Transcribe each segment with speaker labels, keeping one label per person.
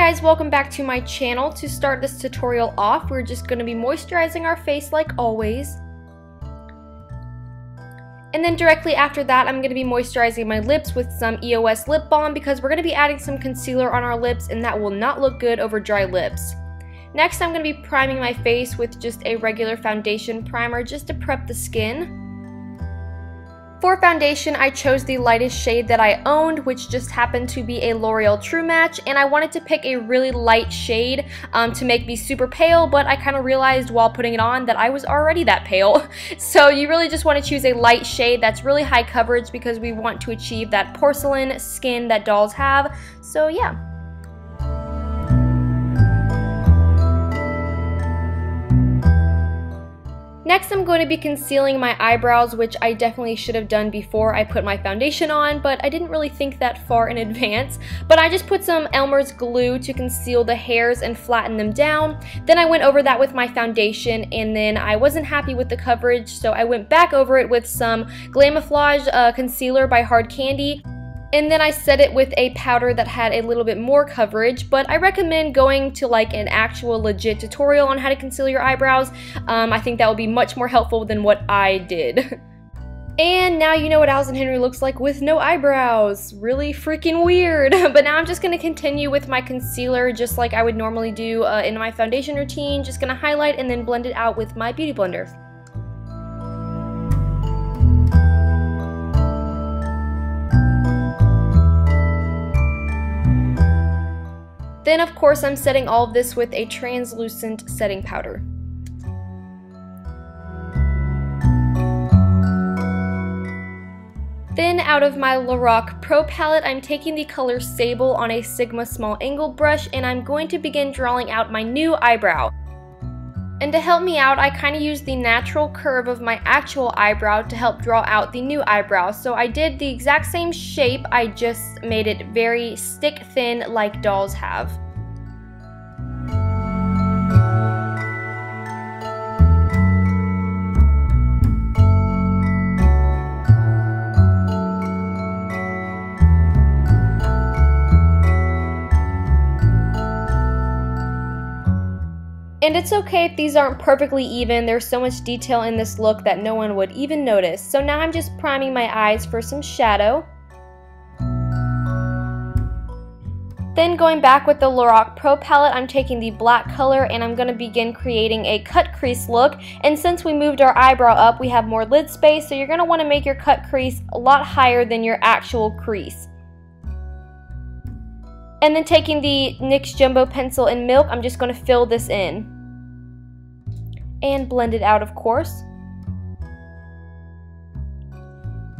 Speaker 1: guys, welcome back to my channel. To start this tutorial off, we're just going to be moisturizing our face like always. And then directly after that, I'm going to be moisturizing my lips with some EOS Lip Balm because we're going to be adding some concealer on our lips and that will not look good over dry lips. Next, I'm going to be priming my face with just a regular foundation primer just to prep the skin. For foundation, I chose the lightest shade that I owned, which just happened to be a L'Oreal True Match, and I wanted to pick a really light shade to make me super pale, but I kind of realized while putting it on that I was already that pale. So you really just want to choose a light shade that's really high coverage because we want to achieve that porcelain skin that dolls have. So yeah. Next, I'm going to be concealing my eyebrows, which I definitely should have done before I put my foundation on, but I didn't really think that far in advance. But I just put some Elmer's glue to conceal the hairs and flatten them down. Then I went over that with my foundation, and then I wasn't happy with the coverage, so I went back over it with some Glamouflage concealer by Hard Candy. And then I set it with a powder that had a little bit more coverage, but I recommend going to like an actual legit tutorial on how to conceal your eyebrows. I think that will be much more helpful than what I did. And now you know what Alison Henry looks like with no eyebrows. Really freaking weird. But now I'm just going to continue with my concealer just like I would normally do in my foundation routine. Just going to highlight and then blend it out with my beauty blender. Then, of course, I'm setting all of this with a translucent setting powder. Then, out of my Lorac Pro palette, I'm taking the color Sable on a Sigma small angle brush, and I'm going to begin drawing out my new eyebrow. And to help me out, I kind of used the natural curve of my actual eyebrow to help draw out the new eyebrow. So I did the exact same shape, I just made it very stick thin like dolls have. And it's okay if these aren't perfectly even, there's so much detail in this look that no one would even notice. So now I'm just priming my eyes for some shadow. Then going back with the Lorac Pro palette, I'm taking the black color and I'm going to begin creating a cut crease look. And since we moved our eyebrow up, we have more lid space, so you're going to want to make your cut crease a lot higher than your actual crease. And then taking the NYX Jumbo Pencil in Milk, I'm just going to fill this in. And blend it out, of course.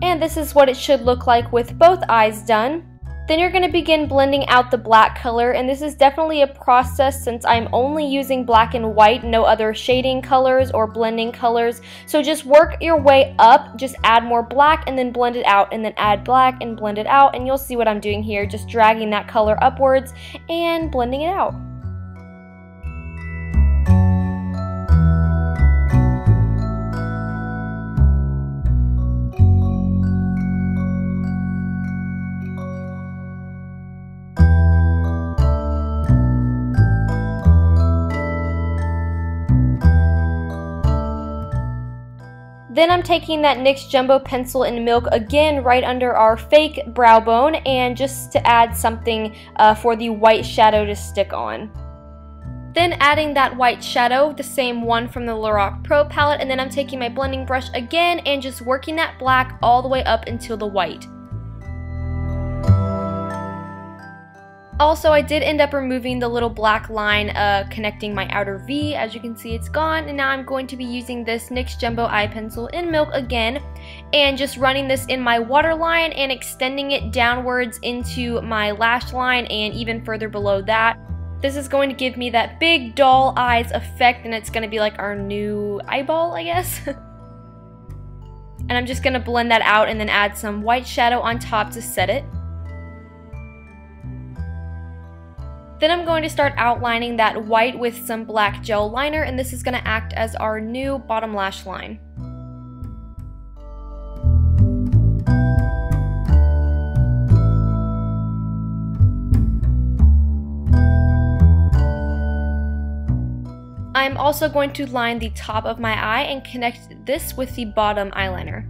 Speaker 1: And this is what it should look like with both eyes done. Then you're going to begin blending out the black color, and this is definitely a process since I'm only using black and white, no other shading colors or blending colors. So just work your way up, just add more black and then blend it out, and then add black and blend it out, and you'll see what I'm doing here, just dragging that color upwards and blending it out. Then I'm taking that NYX Jumbo Pencil in Milk again right under our fake brow bone and just to add something for the white shadow to stick on. Then adding that white shadow, the same one from the Lorac Pro palette, and then I'm taking my blending brush again and just working that black all the way up until the white. Also, I did end up removing the little black line connecting my outer V. As you can see, it's gone, and now I'm going to be using this NYX Jumbo Eye Pencil in Milk again and just running this in my waterline and extending it downwards into my lash line and even further below that. This is going to give me that big doll eyes effect, and it's going to be like our new eyeball, I guess. And I'm just going to blend that out and then add some white shadow on top to set it. Then I'm going to start outlining that white with some black gel liner, and this is going to act as our new bottom lash line. I'm also going to line the top of my eye and connect this with the bottom eyeliner.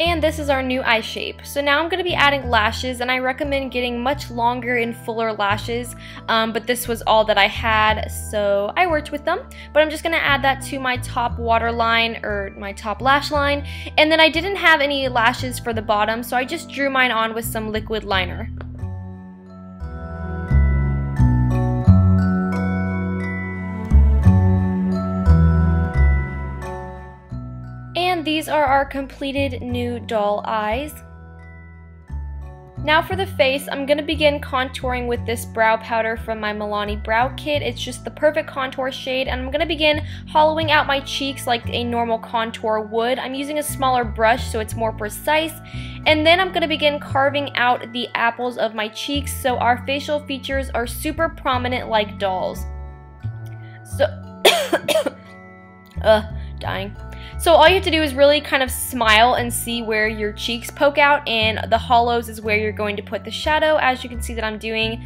Speaker 1: And this is our new eye shape. So now I'm going to be adding lashes, and I recommend getting much longer and fuller lashes, but this was all that I had, so I worked with them. But I'm just going to add that to my top waterline, or my top lash line, and then I didn't have any lashes for the bottom, so I just drew mine on with some liquid liner. And these are our completed new doll eyes. Now for the face, I'm going to begin contouring with this brow powder from my Milani Brow Kit. It's just the perfect contour shade, and I'm going to begin hollowing out my cheeks like a normal contour would. I'm using a smaller brush so it's more precise, and then I'm going to begin carving out the apples of my cheeks so our facial features are super prominent like dolls. So, dying. So all you have to do is really kind of smile and see where your cheeks poke out, and the hollows is where you're going to put the shadow, as you can see that I'm doing.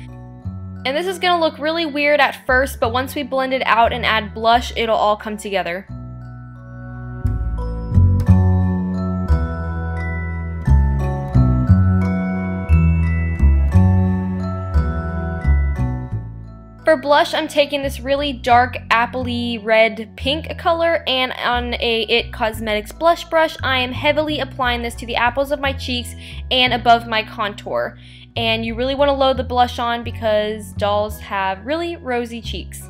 Speaker 1: And this is going to look really weird at first, but once we blend it out and add blush, it'll all come together. For blush, I'm taking this really dark appley red pink color, and on a ItCosmetics blush brush, I am heavily applying this to the apples of my cheeks and above my contour. And you really want to load the blush on because dolls have really rosy cheeks.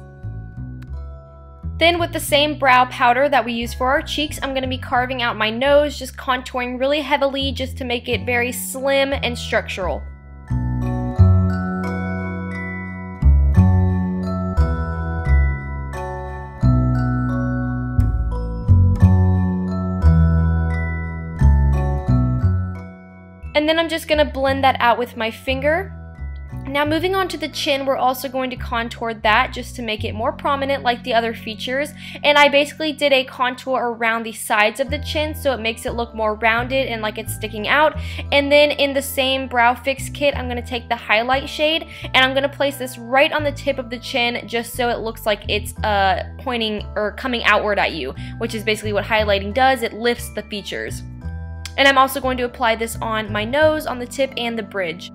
Speaker 1: Then with the same brow powder that we use for our cheeks, I'm going to be carving out my nose, just contouring really heavily just to make it very slim and structural. And then I'm just going to blend that out with my finger. Now moving on to the chin, we're also going to contour that just to make it more prominent like the other features. And I basically did a contour around the sides of the chin so it makes it look more rounded and like it's sticking out. And then in the same Brow Fix kit, I'm going to take the highlight shade and I'm going to place this right on the tip of the chin just so it looks like it's pointing or coming outward at you, which is basically what highlighting does. It lifts the features. And I'm also going to apply this on my nose, on the tip, and the bridge.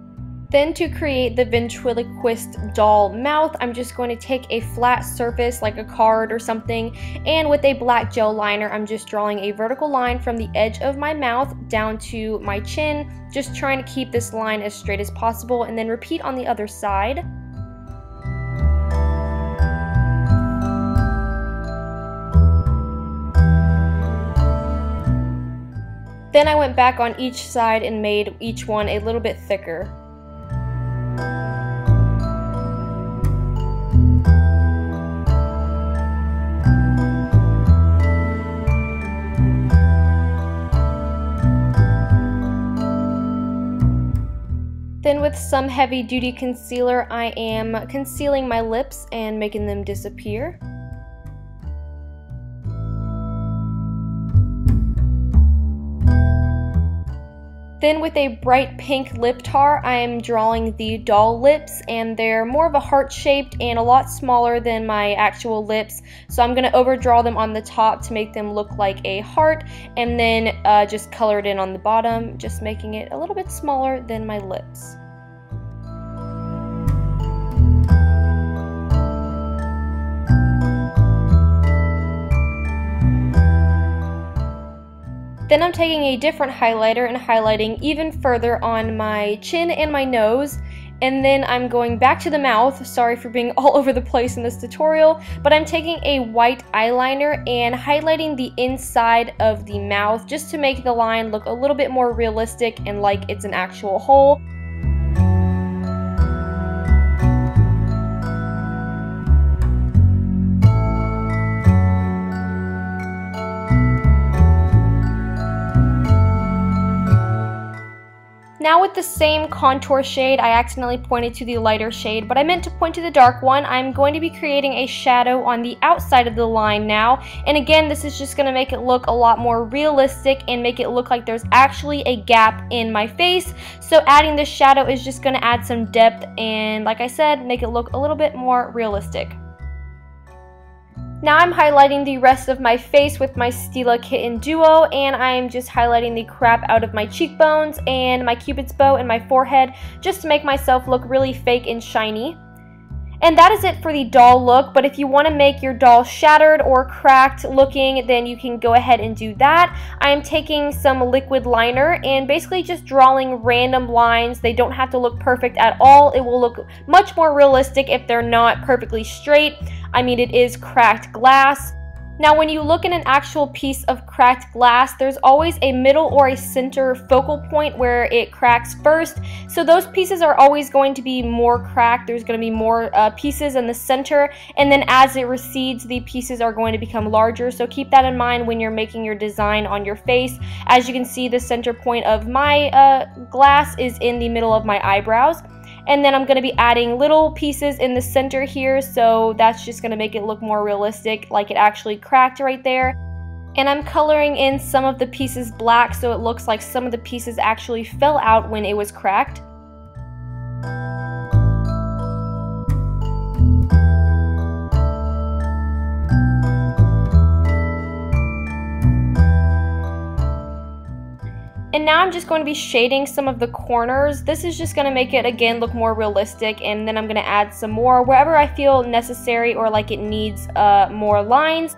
Speaker 1: Then to create the Ventriloquist doll mouth, I'm just going to take a flat surface like a card or something, and with a black gel liner, I'm just drawing a vertical line from the edge of my mouth down to my chin, just trying to keep this line as straight as possible, and then repeat on the other side. Then I went back on each side and made each one a little bit thicker. Then with some heavy duty concealer, I am concealing my lips and making them disappear. Then with a bright pink lip tar, I am drawing the doll lips, and they're more of a heart shaped and a lot smaller than my actual lips. So I'm going to overdraw them on the top to make them look like a heart, and then just color it in on the bottom, just making it a little bit smaller than my lips. Then I'm taking a different highlighter and highlighting even further on my chin and my nose. And then I'm going back to the mouth. Sorry for being all over the place in this tutorial, but I'm taking a white eyeliner and highlighting the inside of the mouth just to make the line look a little bit more realistic and like it's an actual hole. Now with the same contour shade, I accidentally pointed to the lighter shade, but I meant to point to the dark one. I'm going to be creating a shadow on the outside of the line now, and again, this is just going to make it look a lot more realistic and make it look like there's actually a gap in my face. So adding this shadow is just going to add some depth and, like I said, make it look a little bit more realistic. Now I'm highlighting the rest of my face with my Stila Kitten Duo, and I'm just highlighting the crap out of my cheekbones and my cupid's bow and my forehead just to make myself look really fake and shiny. And that is it for the doll look, but if you want to make your doll shattered or cracked looking, then you can go ahead and do that. I am taking some liquid liner and basically just drawing random lines. They don't have to look perfect at all. It will look much more realistic if they're not perfectly straight. I mean, it is cracked glass. Now when you look at an actual piece of cracked glass, there's always a middle or a center focal point where it cracks first. So those pieces are always going to be more cracked. There's going to be more pieces in the center, and then as it recedes, the pieces are going to become larger. So keep that in mind when you're making your design on your face. As you can see, the center point of my glass is in the middle of my eyebrows. And then I'm going to be adding little pieces in the center here, so that's just going to make it look more realistic, like it actually cracked right there. And I'm coloring in some of the pieces black so it looks like some of the pieces actually fell out when it was cracked. And now I'm just going to be shading some of the corners. This is just going to make it, again, look more realistic, and then I'm going to add some more wherever I feel necessary or like it needs more lines.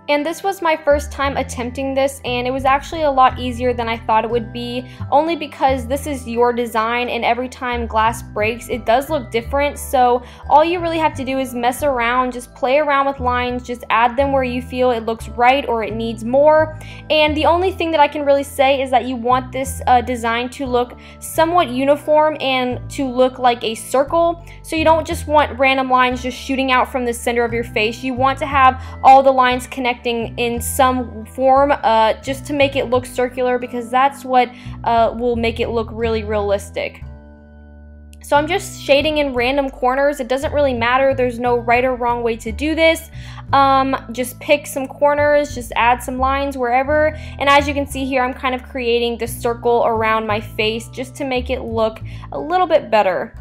Speaker 1: And this was my first time attempting this, and it was actually a lot easier than I thought it would be, only because this is your design, and every time glass breaks, it does look different. So all you really have to do is mess around, just play around with lines, just add them where you feel it looks right or it needs more. And the only thing that I can really say is that you want this design to look somewhat uniform and to look like a circle. So you don't just want random lines just shooting out from the center of your face. You want to have all the lines connecting in some form just to make it look circular, because that's what will make it look really realistic. So I'm just shading in random corners. It doesn't really matter. There's no right or wrong way to do this. Just pick some corners, just add some lines wherever. And as you can see here, I'm kind of creating the circle around my face just to make it look a little bit better.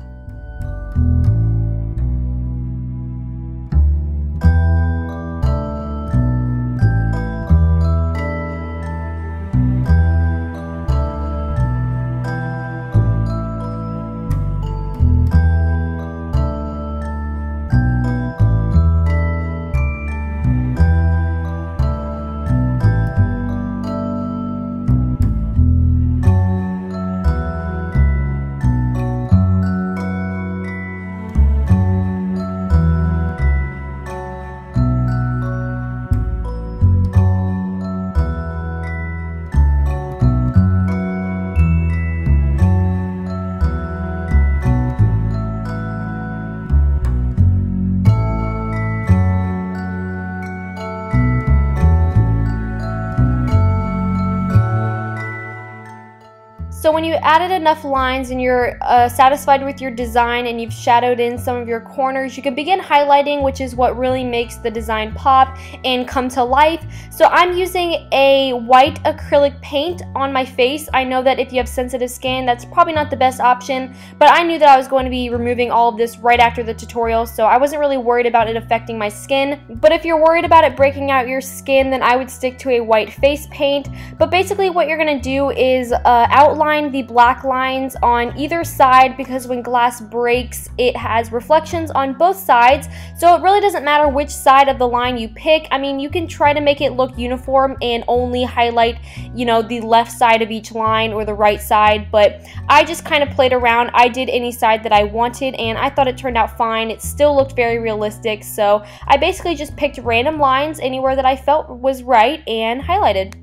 Speaker 1: So when you added enough lines and you're satisfied with your design and you've shadowed in some of your corners, you can begin highlighting, which is what really makes the design pop and come to life. So I'm using a white acrylic paint on my face. I know that if you have sensitive skin, that's probably not the best option, but I knew that I was going to be removing all of this right after the tutorial, so I wasn't really worried about it affecting my skin. But if you're worried about it breaking out your skin, then I would stick to a white face paint. But basically what you're going to do is outline the black lines on either side, because when glass breaks, it has reflections on both sides, so it really doesn't matter which side of the line you pick. I mean, you can try to make it look uniform and only highlight, you know, the left side of each line or the right side, but I just kind of played around. I did any side that I wanted, and I thought it turned out fine. It still looked very realistic, so I basically just picked random lines anywhere that I felt was right and highlighted.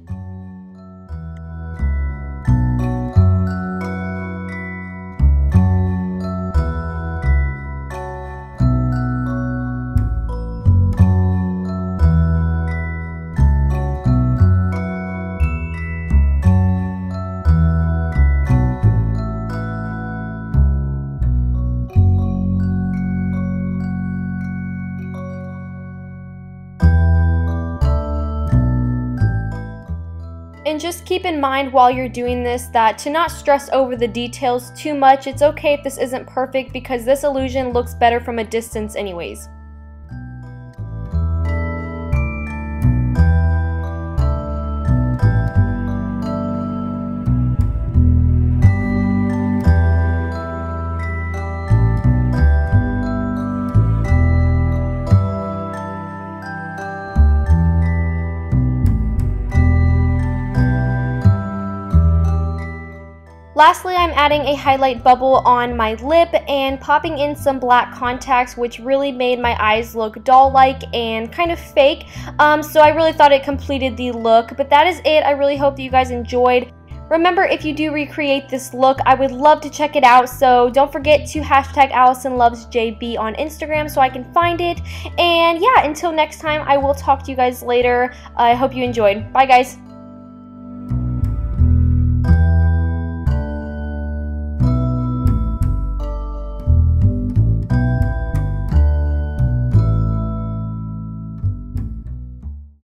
Speaker 1: And just keep in mind while you're doing this that to not stress over the details too much. It's okay if this isn't perfect because this illusion looks better from a distance anyways. Lastly, I'm adding a highlight bubble on my lip and popping in some black contacts, which really made my eyes look doll-like and kind of fake. So I really thought it completed the look, but that is it. I really hope that you guys enjoyed. Remember, if you do recreate this look, I would love to check it out, so don't forget to hashtag AlisonLovesJB on Instagram so I can find it. And yeah, until next time, I will talk to you guys later. I hope you enjoyed. Bye, guys.